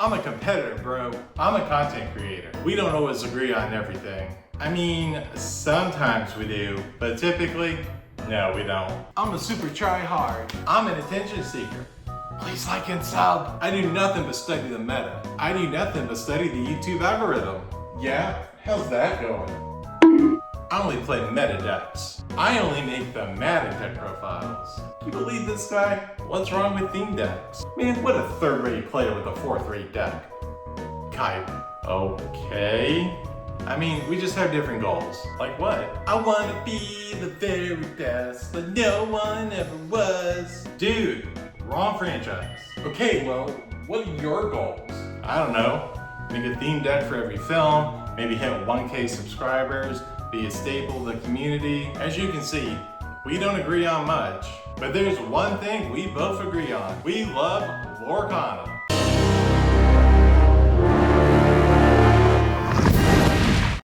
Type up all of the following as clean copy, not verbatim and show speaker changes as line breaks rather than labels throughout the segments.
I'm a competitor, bro. I'm a content creator. We don't always agree on everything. I mean, sometimes we do, but typically, no, we don't. I'm a super try hard. I'm an attention seeker. Please like and sub. I do nothing but study the meta. I do nothing but study the YouTube algorithm. Yeah? How's that going? I only play meta decks. I only make the meta deck profiles. Can you believe this guy? What's wrong with theme decks? Man, what a third-rate player with a fourth-rate deck. Kai, okay. I mean, we just have different goals. Like what? I wanna be the very best, but no one ever was. Dude, wrong franchise. Okay, well, what are your goals? I don't know. Make a theme deck for every film, maybe hit 1K subscribers, be a staple of the community. As you can see, we don't agree on much, but there's one thing we both agree on. We love Lorcana.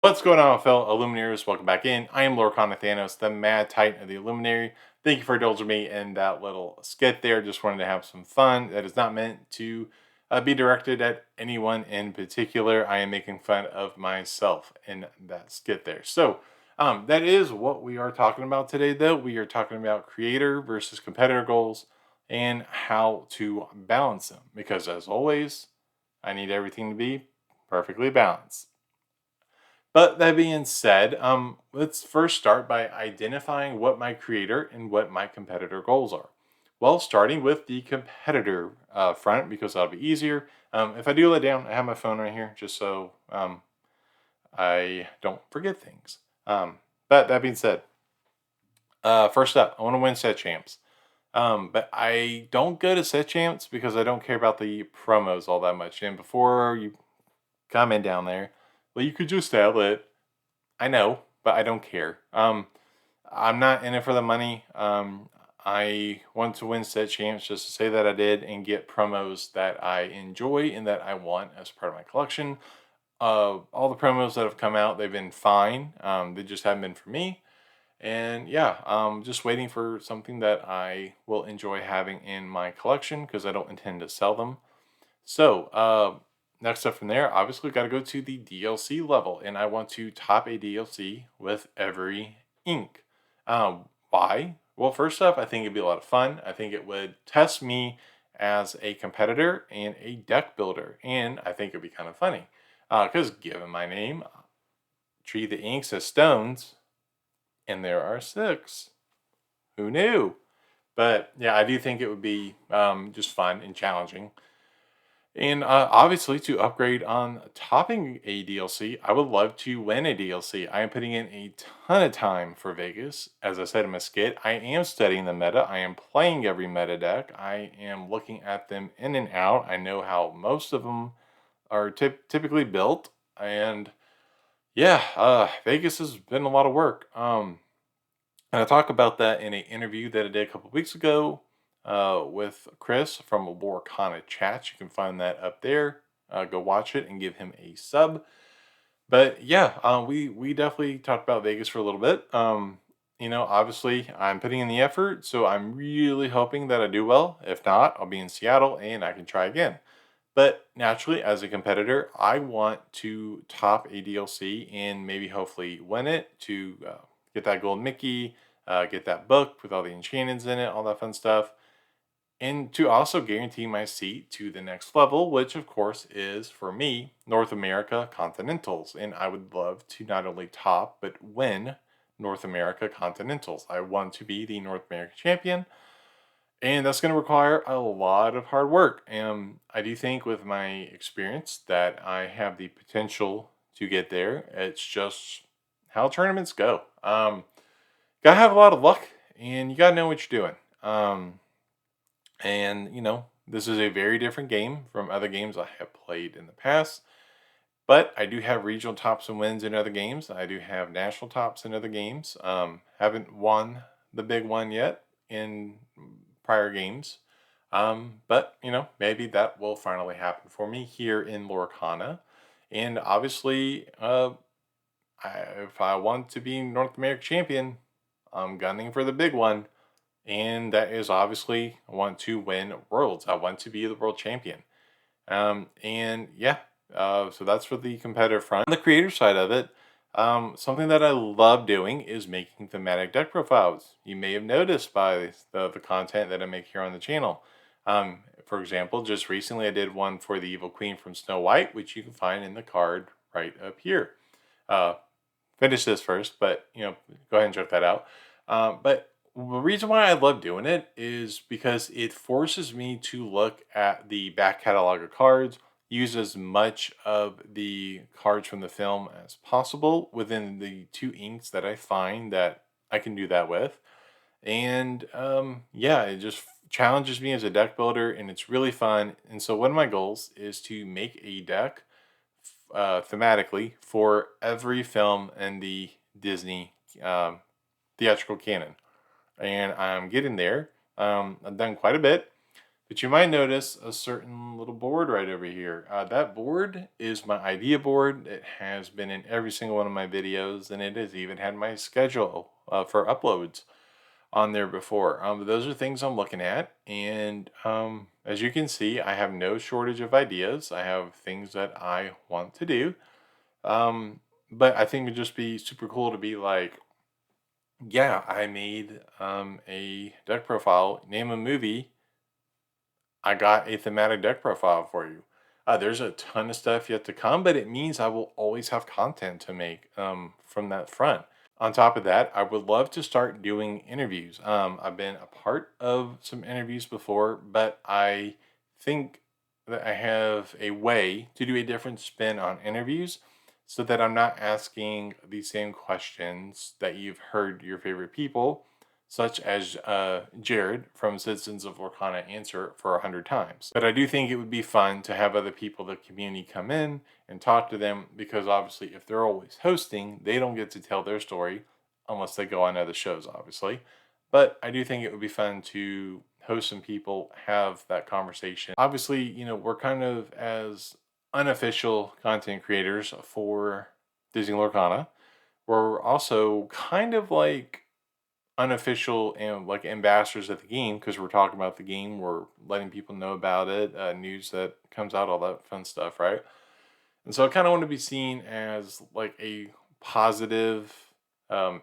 What's going on, fellow Illuminaries? Welcome back in. I am Lorcana Thanos, the Mad Titan of the Illuminary. Thank you for indulging me in that little skit there. Just wanted to have some fun. That is not meant to be directed at anyone in particular. I am making fun of myself in that skit there. So that is what we are talking about today, though. We are talking about creator versus competitor goals and how to balance them. Because as always, I need everything to be perfectly balanced. But that being said, let's first start by identifying what my creator and what my competitor goals are. Well, starting with the competitor front, because that'll be easier. If I do let down, I have my phone right here, just so I don't forget things. But that being said, first up, I want to win set champs. But I don't go to set champs because I don't care about the promos all that much. And before you comment down there, well, you could just sell it. I know, but I don't care. I'm not in it for the money. I want to win set champs just to say that I did and get promos that I enjoy and that I want as part of my collection. All the promos that have come out, they've been fine. They just haven't been for me. And yeah, just waiting for something that I will enjoy having in my collection because I don't intend to sell them. So, next up from there, obviously got to go to the DLC level, and I want to top a DLC with every ink. Why? Well, first up, I think it'd be a lot of fun. I think it would test me as a competitor and a deck builder, and I think it'd be kind of funny. Because given my name, treat the inks as stones, and there are 6. Who knew? But yeah, I do think it would be just fun and challenging. And obviously, to upgrade on topping a DLC, I would love to win a DLC. I am putting in a ton of time for Vegas. As I said in my skit, I am studying the meta. I am playing every meta deck. I am looking at them in and out. I know how most of them are typically built. And yeah, Vegas has been a lot of work. And I talk about that in an interview that I did a couple weeks ago with Chris from Lorcana Chat. You can find that up there. Go watch it and give him a sub. But yeah, we definitely talked about Vegas for a little bit. Obviously I'm putting in the effort, so I'm really hoping that I do well. If not, I'll be in Seattle and I can try again. But naturally, as a competitor, I want to top a DLC and maybe hopefully win it to get that gold Mickey, get that book with all the enchantments in it, all that fun stuff. And to also guarantee my seat to the next level, which of course is, for me, North America Continentals. And I would love to not only top, but win North America Continentals. I want to be the North America champion. And that's going to require a lot of hard work. And I do think with my experience that I have the potential to get there. It's just how tournaments go. Gotta have a lot of luck and you gotta know what you're doing. And this is a very different game from other games I have played in the past. But I do have regional tops and wins in other games. I do have national tops in other games. Haven't won the big one yet in prior games. But maybe that will finally happen for me here in Lorcana. And obviously, if I want to be North American champion, I'm gunning for the big one. And that is obviously, I want to win worlds. I want to be the world champion. And yeah, so that's for the competitive front. On the creator side of it, something that I love doing is making thematic deck profiles. You may have noticed by the content that I make here on the channel. For example, just recently I did one for the Evil Queen from Snow White, which you can find in the card right up here. Uh, Finish this first, but go ahead and check that out. But the reason why I love doing it is because it forces me to look at the back catalog of cards, use as much of the cards from the film as possible within the two inks that I find that I can do that with. And yeah, it just challenges me as a deck builder, and it's really fun. And so one of my goals is to make a deck thematically for every film in the Disney um, theatrical canon. And I'm getting there. I've done quite a bit, but you might notice a certain little board right over here. That board is my idea board. It has been in every single one of my videos, and it has even had my schedule for uploads on there before. But those are things I'm looking at, and as you can see, I have no shortage of ideas. I have things that I want to do, um, but I think it'd just be super cool to be like, yeah, I made a deck profile. Name a movie. I got a thematic deck profile for you. There's a ton of stuff yet to come, but it means I will always have content to make from that front. On top of that, I would love to start doing interviews. I've been a part of some interviews before, but I think that I have a way to do a different spin on interviews so that I'm not asking the same questions that you've heard your favorite people, such as Jared from Citizens of Lorcana, answer for 100 times. But I do think it would be fun to have other people, the community, come in and talk to them, because obviously if they're always hosting, they don't get to tell their story unless they go on other shows, obviously. But I do think it would be fun to host some people, have that conversation. Obviously, we're kind of as unofficial content creators for Disney Lorcana. We're also kind of like unofficial and like ambassadors of the game, because we're talking about the game, we're letting people know about it, news that comes out, all that fun stuff, right? And so I kind of want to be seen as like a positive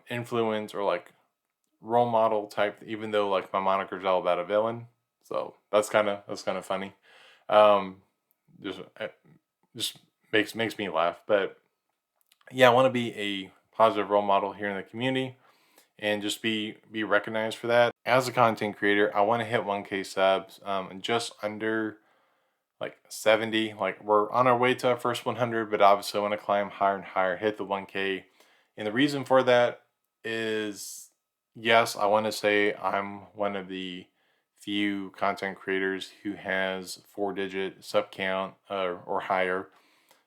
influence, or like role model type, even though like my moniker is all about a villain. So that's kind of funny. Um, just just makes me laugh. But yeah, I want to be a positive role model here in the community and just be recognized for that. As a content creator, I want to hit 1K subs in just under like 70. Like, we're on our way to our first 100, but obviously I want to climb higher and higher, hit the 1K. And the reason for that is, yes, I want to say I'm one of the few content creators who has 4-digit sub count or higher.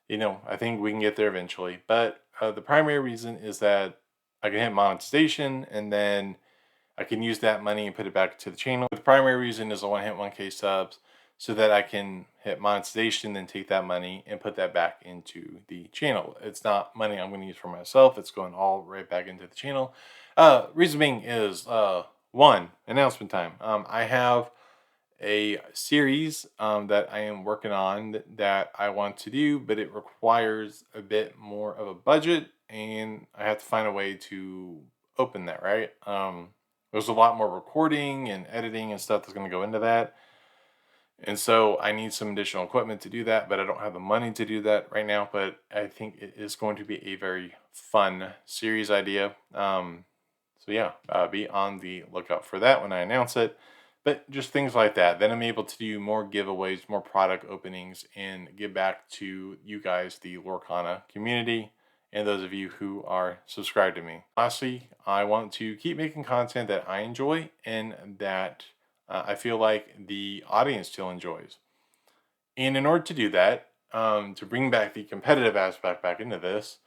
I think we can get there eventually. But the primary reason is that I can hit monetization, and then I can use that money and put it back to the channel. But the primary reason is I want to hit 1K subs so that I can hit monetization, then take that money and put that back into the channel. It's not money I'm going to use for myself. It's going all right back into the channel. Reason being is one, announcement time. I have a series that I am working on that I want to do, but it requires a bit more of a budget, and I have to find a way to open that, right? There's a lot more recording and editing and stuff that's going to go into that. And so I need some additional equipment to do that, but I don't have the money to do that right now. But I think it is going to be a very fun series idea. So yeah, be on the lookout for that when I announce it. But just things like that. Then I'm able to do more giveaways, more product openings, and give back to you guys, the Lorcana community, and those of you who are subscribed to me. Lastly, I want to keep making content that I enjoy and that I feel like the audience still enjoys. And in order to do that, to bring back the competitive aspect back into this,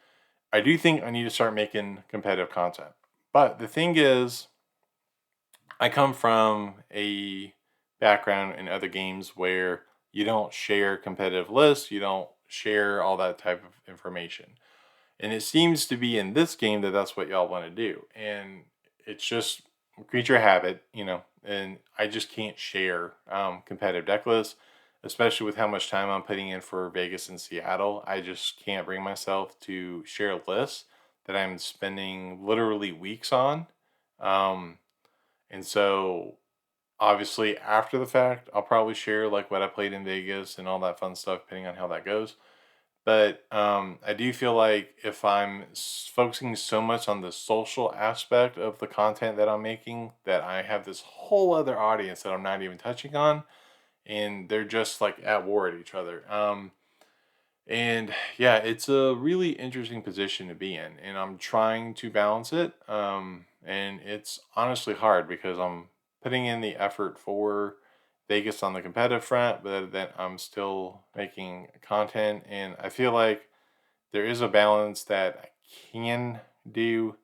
I do think I need to start making competitive content. But the thing is, I come from a background in other games where you don't share competitive lists, you don't share all that type of information. And it seems to be in this game that that's what y'all want to do. And it's just creature habit, and I just can't share competitive deck lists. especially with how much time I'm putting in for Vegas and Seattle. I just can't bring myself to share lists that I'm spending literally weeks on. Um, and so obviously after the fact, I'll probably share like what I played in Vegas and all that fun stuff, depending on how that goes. But I do feel like if I'm focusing so much on the social aspect of the content that I'm making, that I have this whole other audience that I'm not even touching on, and they're just like at war at each other. And yeah, it's a really interesting position to be in, and I'm trying to balance it. And it's honestly hard because I'm putting in the effort for Vegas on the competitive front, but then I'm still making content, and I feel like there is a balance that I can do,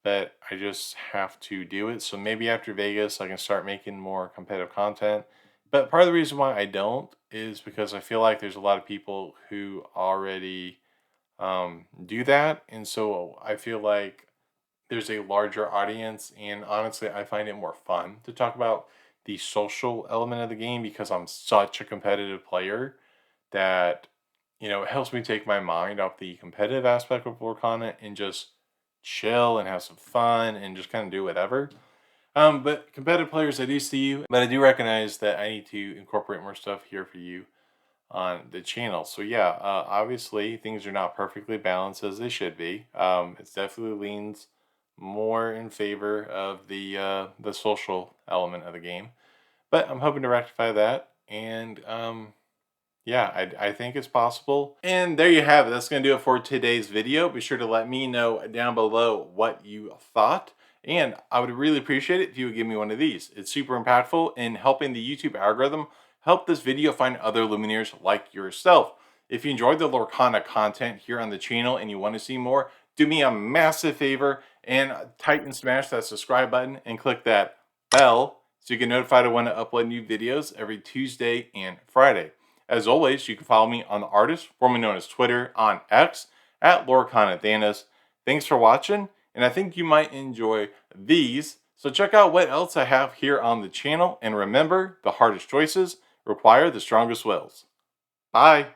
but I just have to do it. So maybe after Vegas, I can start making more competitive content. But part of the reason why I don't is because I feel like there's a lot of people who already do that. And so I feel like there's a larger audience. And honestly, I find it more fun to talk about the social element of the game because I'm such a competitive player that it helps me take my mind off the competitive aspect of Lorcana and just chill and have some fun and just kind of do whatever. But competitive players, I do see you, but I do recognize that I need to incorporate more stuff here for you on the channel. So yeah, obviously things are not perfectly balanced as they should be. It definitely leans more in favor of the social element of the game, but I'm hoping to rectify that. And yeah, I think it's possible. And there you have it. That's going to do it for today's video. Be sure to let me know down below what you thought. And I would really appreciate it if you would give me one of these. It's super impactful in helping the YouTube algorithm help this video find other Lumineers like yourself. If you enjoyed the Lorcana content here on the channel and you want to see more, do me a massive favor and type and smash that subscribe button and click that bell so you get notified when I upload new videos every Tuesday and Friday. As always, you can follow me on the artist, formerly known as Twitter, on X, at Lorcana Thanos. Thanks for watching, and I think you might enjoy these. So check out what else I have here on the channel, and remember, the hardest choices require the strongest wills. Bye!